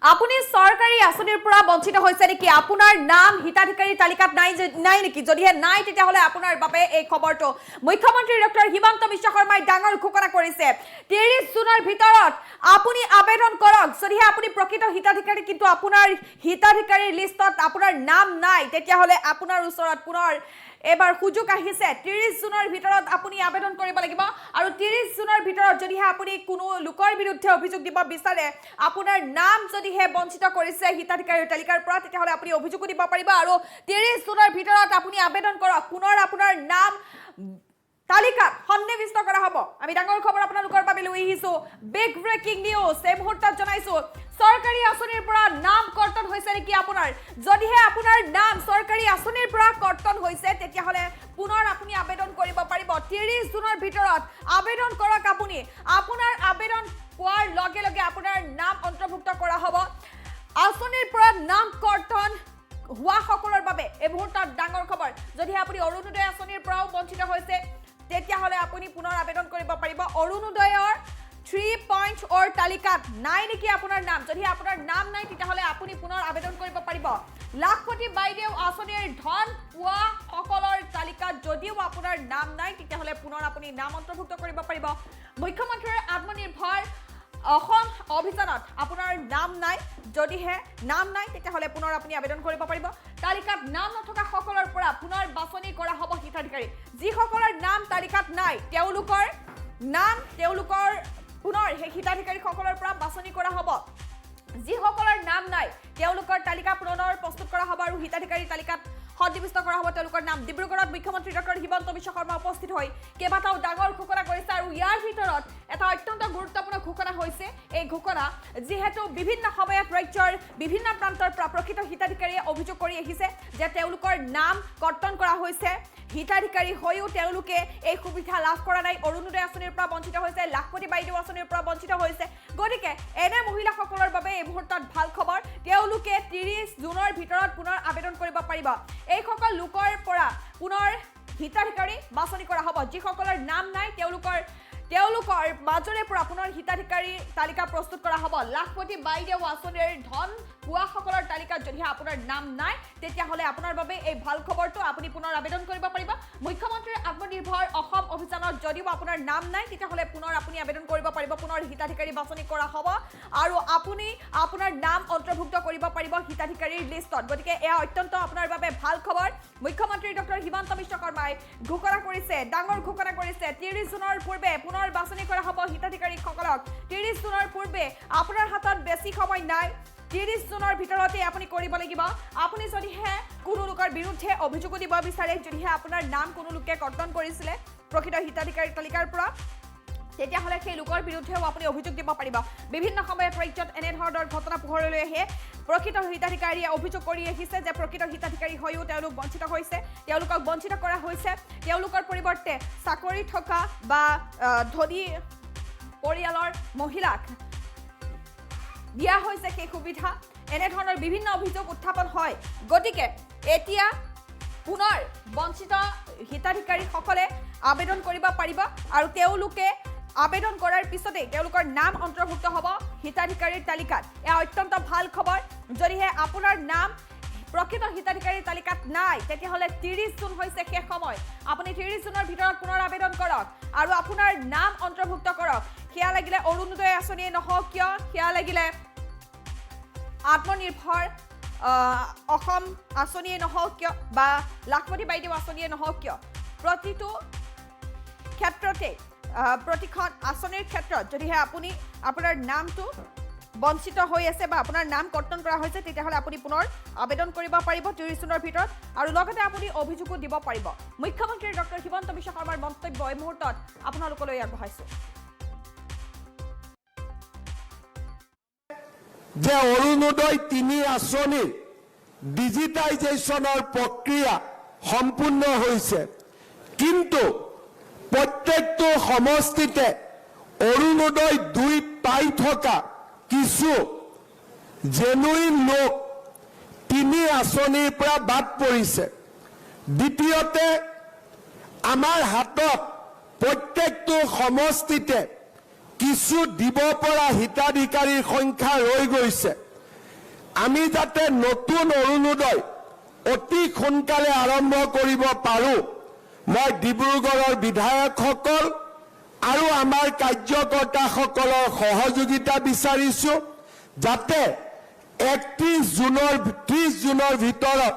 আপুনি সৰকাৰি আসনিৰ পৰা বঞ্চিত হৈছে নেকি আপোনাৰ নাম হিতাধিকাৰী তালিকাত নাই নেকি যদিহে নাই তেতিয়াহলে আপোনাৰ বাবে এই খবৰটো মুখ্যমন্ত্ৰী ডক্টৰ হিমন্ত বিশ্ব শৰ্মাই ডাঙৰ ঘোষণা কৰিছে 30 জুনৰ ভিতৰত আপুনি আবেদন কৰক যদিহে আপুনি প্ৰকৃত হিতাধিকাৰী কিন্তু আপোনাৰ হিতাধিকাৰীৰ লিষ্টত আপোনাৰ নাম নাই তেতিয়াহলে আপোনাৰ ওচৰত পুনৰ এবাৰ সুযোগ আহিছে 30 জুনৰ ভিতৰত আপুনি আবেদন কৰিব লাগিব আৰু 30 জুনৰ ভিতৰত যদিহে আপুনি কোনো লোকৰ বিৰুদ্ধে অভিযোগ দিব বিচাৰে আপোনাৰ নাম যদিহে বঞ্চিত কৰিছে হিতাধিকাৰীৰ তালিকাৰ পৰা তেতিয়াহলে আপুনি অভিযোগ দিব পাৰিব আৰু 30 জুনৰ ভিতৰত আপুনি আবেদন কৰক পুনৰ আপোনাৰ নাম তালিকাত সন্নিবিষ্ট কৰা হ'ব আমি ডাঙৰ খবৰ আপোনালোকৰ বাবে লৈ আহিছো বিগ ব্ৰেকিং নিউজ এই মুহূৰ্তত জনাইছো সৰকাৰি আসনিৰ পৰা নাম কৰ্তন হৈছে নেকি আপোনাৰ যদিহে আপোনাৰ নাম সৰকাৰি আসনিৰ পৰা কৰ্তন হৈছে তেতিয়াহলে পুনৰ আপুনি আবেদন কৰিব পাৰিব 30 জুনৰ ভিতৰত আবেদন কৰক আপুনি আপোনাৰ আবেদন পোৱাৰ লগে লগে আপোনাৰ নাম অন্তৰ্ভুক্ত কৰা হ'ব আসনিৰ পৰা নাম কৰ্তন হোৱা সকলৰ বাবে এই মুহূৰ্তত ডাঙৰ খবৰ যদিহে আপুনি অৰুণোদয় আসনিৰ পৰাও বঞ্চিত হৈছে তেতিয়াহলে আপুনি পুনৰ আবেদন কৰিব পাৰিব অৰুণোদয়ৰ 3 পইণ্ট অৰ তালিকাত নাই নেকি আপোনাৰ নাম যদি আপোনাৰ নাম নাই তেতিয়াহলে আপুনি পুনৰ আবেদন কৰিব পাৰিব লাখপতি বাইদেউ আসনিৰ ধন পোৱা সকলৰ তালিকাত যদিও আপোনাৰ নাম নাই তেতিয়াহলে পুনৰ আপুনি নাম অন্তৰ্ভুক্ত কৰিব পাৰিব মুখ্যমন্ত্ৰীৰ আত্মনিৰ্ভৰ অসম অভিযানত আপোনাৰ নাম নাই যদিহে নাম নাই তেতিয়াহলে পুনৰ আপুনি আবেদন কৰিব পাৰিব তালিকাত নাম নথকা সকলৰ পৰা পুনৰ বাছনি কৰা হ'ব হিতাধিকাৰী যি সকলৰ নাম তালিকাত নাই তেওঁলোকৰ নাম তেওঁলোকৰ পুনৰ হিতাধিকাৰী সকলৰ পৰা বাছনি কৰা হ'ব যি সকলৰ নাম নাই তেওঁলোকৰ তালিকা পুনৰ প্ৰস্তুত কৰা হ'ব আৰু হিতাধিকাৰী তালিকাত সন্নিবিষ্ট কৰা হ'ব তেওঁলোকৰ নাম ডিব্ৰুগড়ত মুখ্যমন্ত্ৰী ডক্টৰ হিমন্ত বিশ্ব শৰ্মা উপস্থিত হৈ কেইবাটাও ডাঙৰ ঘোষণা কৰিছে আৰু ইয়াৰ ভিতৰত এটা অত্যন্ত গুৰুত্বপূৰ্ণ ঘোষণা হৈছে এই ঘোষণা যিহেতু বিভিন্ন সময়ত ৰাজ্যৰ বিভিন্ন প্ৰান্তৰ পৰা প্ৰকৃত হিতাধিকাৰীয়ে অভিযোগ কৰি আহিছে যে তেওঁলোকৰ নাম কৰ্তন কৰা হৈছে হিতাধিকাৰী হৈও তেওঁলোকে এই সুবিধা লাভ কৰা নাই অৰুণোদয় আসনিৰ পৰা বঞ্চিত হৈছে লাখপতি বাইদেউ আসনিৰ পৰা বঞ্চিত হৈছে গতিকে এনে মহিলাসকলৰ বাবে এই মুহূৰ্তত ভাল খবৰ তেওঁলোকে 30 জুনৰ ভিতৰত পুনৰ আবেদন কৰিব পাৰিব এই সকল লোকৰ পৰা পুনৰ হিতাধিকাৰী বাছনি কৰা হ'ব যিসকলৰ নাম নাই তেওঁলোকৰ মাজৰে পৰা পুনৰ হিতাধিকাৰী তালিকা প্ৰস্তুত কৰা হ'ব লাখপতি বাইদেউ আসনিৰ ধন পোৱা সকলৰ তালিকাত যদিহে আপোনাৰ নাম নাই তেতিয়াহলে আপোনাৰ বাবে এই ভাল খবৰটো আপুনি পুনৰ আবেদন কৰিব পাৰিব মুখ্যমন্ত্ৰীৰ আত্মনিৰ্ভৰ অসম অভিযানত যদিও আপোনাৰ নাম নাই তেতিয়াহলে পুনৰ আপুনি আবেদন কৰিব পাৰিব পুনৰ হিতাধিকাৰী বাছনি কৰা হ'ব আৰু আপুনি আপোনাৰ নাম অন্তৰ্ভুক্ত কৰিব পাৰিব হিতাধিকাৰীৰ লিষ্টত গতিকে এয়া অত্যন্ত আপোনাৰ বাবে ভাল খবৰ মুখ্যমন্ত্ৰী ডক্টৰ হিমন্ত বিশ্ব শৰ্মাই ঘোষণা কৰিছে ডাঙৰ ঘোষণা কৰিছে 30 জুনৰ পূৰ্বে পুনৰ বাছনি কৰা হ'ব হিতাধিকাৰীসকলক 30 জুনৰ পূৰ্বে আপোনাৰ হাতত বেছি সময় নাই 30 জুনৰ ভিতৰতে আপুনি কৰিব লাগিব আপুনি যদিহে কোনো লোকৰ বিৰুদ্ধে অভিযোগ দিব বিচাৰে যদিহে আপোনাৰ নাম কোনো লোকে কৰ্তন কৰিছিলে প্ৰকৃত হিতাধিকাৰী তালিকাৰ পৰা তেতিয়াহলে সেই লোকৰ বিৰুদ্ধেও আপুনি অভিযোগ দিব পাৰিব বিভিন্ন সময়ত ৰাজ্যত এনে ধৰণৰ ঘটনা পোহৰলৈ আহে প্ৰকৃত হিতাধিকাৰীয়ে অভিযোগ কৰি আহিছে যে প্ৰকৃত হিতাধিকাৰী হৈও তেওঁলোক বঞ্চিত হৈছে তেওঁলোকক বঞ্চিত কৰা হৈছে তেওঁলোকৰ পৰিৱৰ্তে চাকৰি থকা বা ধনী পৰিয়ালৰ মহিলাক দিয়া হৈছে সেই সুবিধা এনে ধৰণৰ বিভিন্ন অভিযোগ উত্থাপন হয় গতিকে এতিয়া পুনৰ বঞ্চিত হিতাধিকাৰীসকলে আবেদন কৰিব পাৰিব আৰু তেওঁলোকে আবেদন কৰাৰ পিছতে তেওঁলোকৰ নাম অন্তৰ্ভুক্ত হ'ব হিতাধিকাৰীৰ তালিকাত এয়া অত্যন্ত ভাল খবৰ যদিহে আপোনাৰ নাম প্ৰকৃত হিতাধিকাৰীৰ তালিকাত নাই তেতিয়াহলে 30 জুন হৈছে শেষ সময় আপুনি 30 জুনৰ ভিতৰত পুনৰ আবেদন কৰক আৰু আপোনাৰ নাম অন্তৰ্ভুক্ত কৰক সেয়া লাগিলে অৰুণোদয় আসনিয়ে নহওক কিয় সেয়া লাগিলে আত্মনিৰ্ভৰ অসম আসনিয়ে নহওক কিয় বা লাখপতি বাইদেউ আসনিয়ে নহওক কিয় প্ৰতিটো ক্ষেত্ৰতে প্ৰতিখন আসনিৰ ক্ষেত্ৰত যদিহে আপুনি আপোনাৰ নামটো বঞ্চিত হৈ আছে বা আপোনাৰ নাম কৰ্তন কৰা হৈছে তেতিয়াহলে আপুনি পুনৰ আবেদন কৰিব পাৰিব 30 জুনৰ ভিতৰত আৰু লগতে আপুনি অভিযোগো দিব পাৰিব মুখ্যমন্ত্ৰী ডক্টৰ হিমন্ত বিশ্ব শৰ্মাৰ মন্তব্য এই মুহূৰ্তত আপোনালোকলৈ আগবঢ়াইছো যে অৰুণোদয় 3 আসনিৰ ডিজিটাইজেশ্যনৰ প্ৰক্ৰিয়া সম্পূৰ্ণ হৈছে কিন্তু প্ৰত্যেকটো সমষ্টিতে অৰুণোদয় 2 পাই থকা কিছু জেনুইন লোক 3 আসনিৰ পৰা বাদ পৰিছে দ্বিতীয়তে আমাৰ হাতত প্ৰত্যেকটো সমষ্টিতে কিছু দিব পৰা হিতাধিকাৰীৰ সংখ্যা ৰৈ গৈছে আমি যাতে নতুন অৰুণোদয় অতি সোনকালে আৰম্ভ কৰিব পাৰোঁ মই ডিব্ৰুগড়ৰ বিধায়কসকল আৰু আমাৰ কাৰ্যকৰ্তাসকলৰ সহযোগিতা বিচাৰিছোঁ যাতে 30 জুনৰ ভিতৰত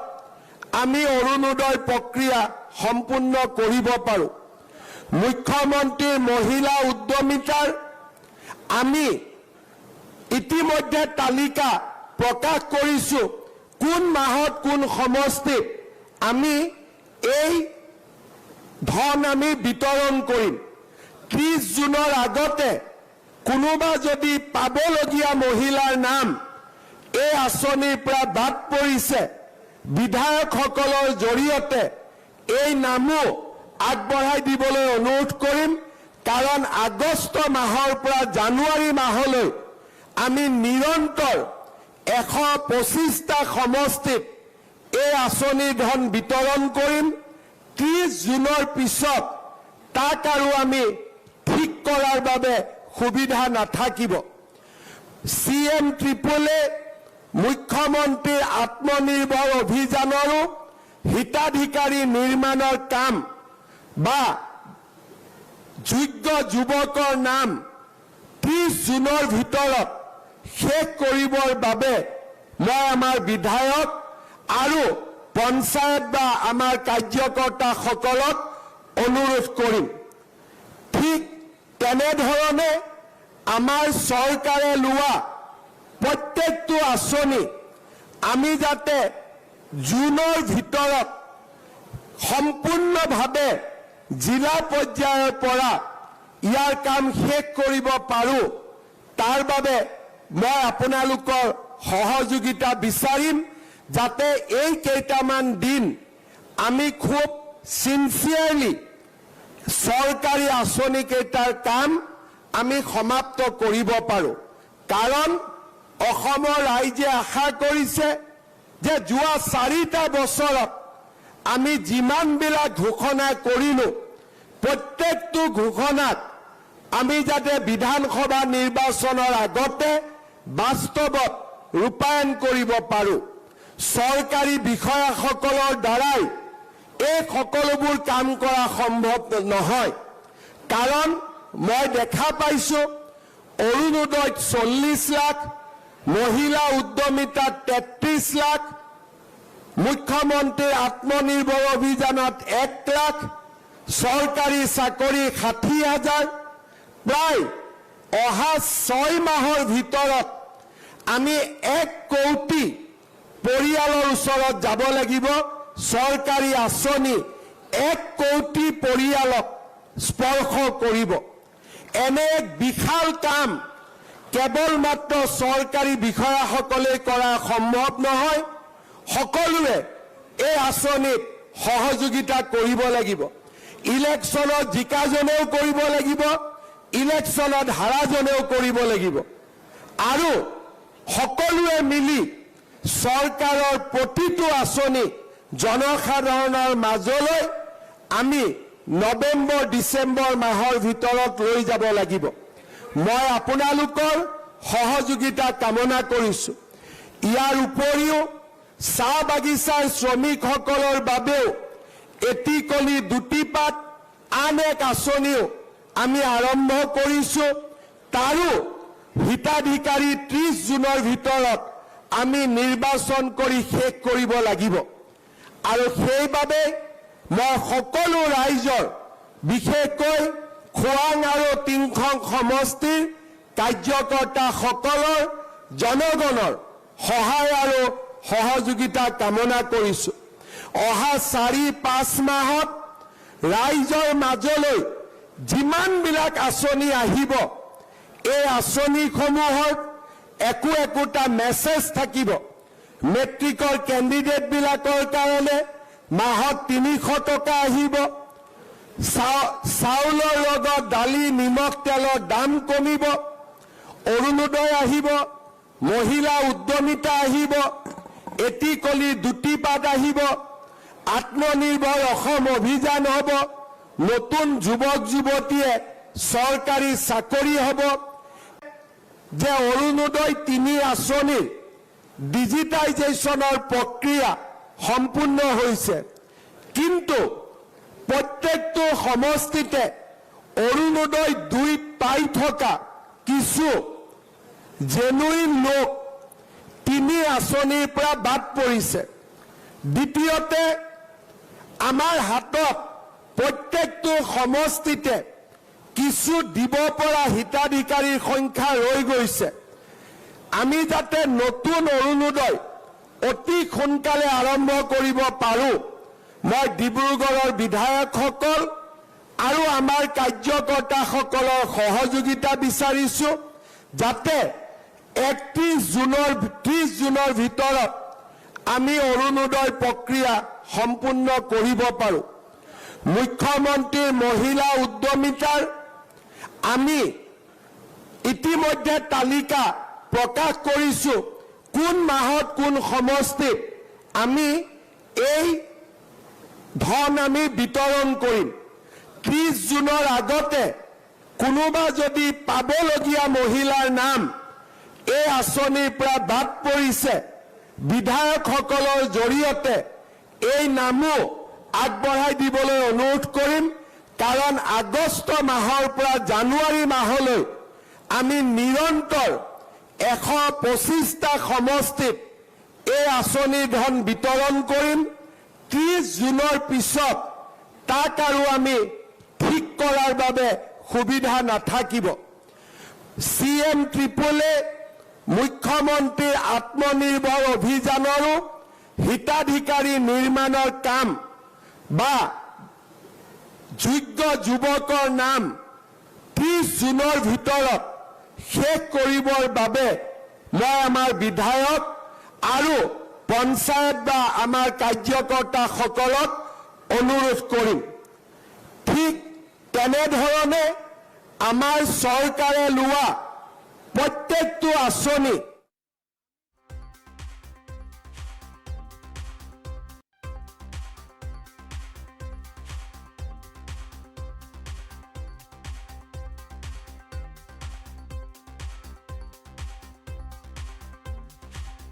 আমি অৰুণোদয় প্ৰক্ৰিয়া সম্পূৰ্ণ কৰিব পাৰোঁ মুখ্যমন্ত্ৰীৰ মহিলা উদ্যমিতাৰ আমি ইতিমধ্যে তালিকা প্ৰকাশ কৰিছোঁ কোন মাহত কোন সমষ্টিত আমি এই ধন আমি বিতৰণ কৰিম 30 জুনৰ আগতে কোনোবা যদি পাবলগীয়া মহিলাৰ নাম এই আঁচনিৰ পৰা বাদ পৰিছে বিধায়কসকলৰ জৰিয়তে এই নামো আগবঢ়াই দিবলৈ অনুৰোধ কৰিম কাৰণ আগষ্ট মাহৰ পৰা জানুৱাৰী মাহলৈ আমি নিৰন্তৰ 125টা সমষ্টিত এই আঁচনিৰ ধন বিতৰণ কৰিম 30 জুনৰ পিছত তাক আৰু আমি ঠিক কৰাৰ বাবে সুবিধা নাথাকিব CM ট্ৰিপলে মুখ্যমন্ত্ৰীৰ আত্মনিৰ্ভৰ অভিযানৰো হিতাধিকাৰী নিৰ্মাণৰ কাম বা যোগ্য যুৱকৰ নাম 30 জুনৰ ভিতৰত শেষ কৰিবৰ বাবে মই আমাৰ বিধায়ক আৰু পঞ্চায়ত বা আমাৰ কাৰ্যকৰ্তাসকলক অনুৰোধ কৰিম ঠিক তেনেধৰণে আমাৰ চৰকাৰে লোৱা প্ৰত্যেকটো আঁচনি আমি যাতে জুনৰ ভিতৰত সম্পূৰ্ণভাৱে জিলা পৰ্যায়ৰ পৰা ইয়াৰ কাম শেষ কৰিব পাৰোঁ তাৰ বাবে মই আপোনালোকৰ সহযোগিতা বিচাৰিম যাতে এই কেইটামান দিন আমি খুব সিনচিয়াৰলি চৰকাৰী আঁচনি কেইটাৰ কাম আমি সমাপ্ত কৰিব পাৰোঁ কাৰণ অসমৰ ৰাইজে আশা কৰিছে যে যোৱা 4টা বছৰত আমি যিমানবিলাক ঘোষণা কৰিলোঁ প্ৰত্যেকটো ঘোষণাত আমি যাতে বিধানসভা নিৰ্বাচনৰ আগতে বাস্তৱত ৰূপায়ণ কৰিব পাৰোঁ চৰকাৰী বিষয়াসকলৰ দ্বাৰাই এই সকলোবোৰ কাম কৰা সম্ভৱ নহয় কাৰণ মই দেখা পাইছোঁ অৰুণোদয়ত 40 লাখ মহিলা উদ্যমিতাত 33 লাখ মুখ্যমন্ত্ৰীৰ আত্মনিৰ্ভৰ অভিযানত 1 লাখ চৰকাৰী চাকৰি 60,000 প্ৰায় অহা 6 মাহৰ ভিতৰত আমি 1 কোটি পৰিয়ালৰ ওচৰত যাব লাগিব চৰকাৰী আঁচনি 1 কোটি পৰিয়ালক স্পৰ্শ কৰিব এনে এক বিশাল কাম কেৱল মাত্ৰ চৰকাৰী বিষয়াসকলে কৰা সম্ভৱ নহয় সকলোৱে এই আঁচনিত সহযোগিতা কৰিব লাগিব ইলেকশ্যনত জিকাজনেও কৰিব লাগিব ইলেকশ্যনত হাৰাজনেও কৰিব লাগিব আৰু সকলোৱে মিলি চৰকাৰৰ প্ৰতিটো আঁচনি জনসাধাৰণৰ মাজলৈ আমি নৱেম্বৰ ডিচেম্বৰ মাহৰ ভিতৰত লৈ যাব লাগিব মই আপোনালোকৰ সহযোগিতা কামনা কৰিছোঁ ইয়াৰ উপৰিও চাহ বাগিচাৰ শ্ৰমিকসকলৰ বাবেও এটিকলি দুটিপাত আন এক আঁচনিও আমি আৰম্ভ কৰিছোঁ তাৰো হিতাধিকাৰী 30 জুনৰ ভিতৰত আমি নিৰ্বাচন কৰি শেষ কৰিব লাগিব আৰু সেইবাবে মই সকলো ৰাইজৰ বিশেষকৈ খোৱাং আৰু টিংখং সমষ্টিৰ কাৰ্যকৰ্তাসকলৰ জনগণৰ সহায় আৰু সহযোগিতা কামনা কৰিছোঁ অহা 4-5 মাহত ৰাইজৰ মাজলৈ যিমানবিলাক আঁচনি আহিব এই আঁচনিসমূহৰ একোটা মেছেজ থাকিব মেট্ৰিকৰ কেণ্ডিডেটবিলাকৰ কাৰণে মাহত 300 টকা আহিব চাউলৰ লগত দালি নিমখ তেলৰ দাম কমিব অৰুণোদয় আহিব মহিলা উদ্যমিতা আহিব এটিকলি দুটিপাত আহিব আত্মনিৰ্ভৰ অসম অভিযান হ'ব নতুন যুৱক যুৱতীয়ে চৰকাৰী চাকৰি হ'ব যে অৰুণোদয় 3 আঁচনিৰ ডিজিটাইজেশ্যনৰ প্ৰক্ৰিয়া সম্পূৰ্ণ হৈছে, কিন্তু প্ৰত্যেকটো সমষ্টিতে অৰুণোদয় 2 পাই থকা কিছু জেনুইন লোক 3 আঁচনিৰ পৰা বাদ পৰিছে। দ্বিতীয়তে, আমাৰ হাতত প্ৰত্যেকটো সমষ্টিতে কিছু দিব পৰা হিতাধিকাৰীৰ সংখ্যা ৰৈ গৈছে। আমি যাতে নতুন অৰুণোদয় অতি সোনকালে আৰম্ভ কৰিব পাৰোঁ, মই ডিব্ৰুগড়ৰ বিধায়কসকল আৰু আমাৰ কাৰ্যকৰ্তাসকলৰ সহযোগিতা বিচাৰিছোঁ, যাতে 30 জুনৰ ভিতৰত আমি অৰুণোদয় প্ৰক্ৰিয়া সম্পূৰ্ণ কৰিব পাৰোঁ। মুখ্যমন্ত্ৰীৰ মহিলা উদ্যমিতাৰ আমি ইতিমধ্যে তালিকা প্ৰকাশ কৰিছোঁ, কোন মাহত কোন সমষ্টিত আমি এই ধন আমি বিতৰণ কৰিম। 30 জুনৰ আগতে কোনোবা যদি পাবলগীয়া মহিলাৰ নাম এই আঁচনিৰ পৰা বাদ পৰিছে, বিধায়কসকলৰ জৰিয়তে এই নামো আগবঢ়াই দিবলৈ অনুৰোধ কৰিম, কাৰণ আগষ্ট মাহৰ পৰা জানুৱাৰী মাহলৈ আমি নিৰন্তৰ 125টা সমষ্টিত এই আঁচনিৰ ধন বিতৰণ কৰিম। 30 জুনৰ পিছত তাক আৰু আমি ঠিক কৰাৰ বাবে সুবিধা নাথাকিব। CM ট্ৰিপলে মুখ্যমন্ত্ৰীৰ আত্মনিৰ্ভৰ অভিযানৰো হিতাধিকাৰী নিৰ্মাণৰ কাম বা যোগ্য যুৱকৰ নাম 30 জুনৰ ভিতৰত শেষ কৰিবৰ বাবে মই আমাৰ বিধায়ক আৰু পঞ্চায়ত বা আমাৰ কাৰ্যকৰ্তাসকলক অনুৰোধ কৰিম। ঠিক তেনেধৰণে আমাৰ চৰকাৰে লোৱা প্ৰত্যেকটো আঁচনি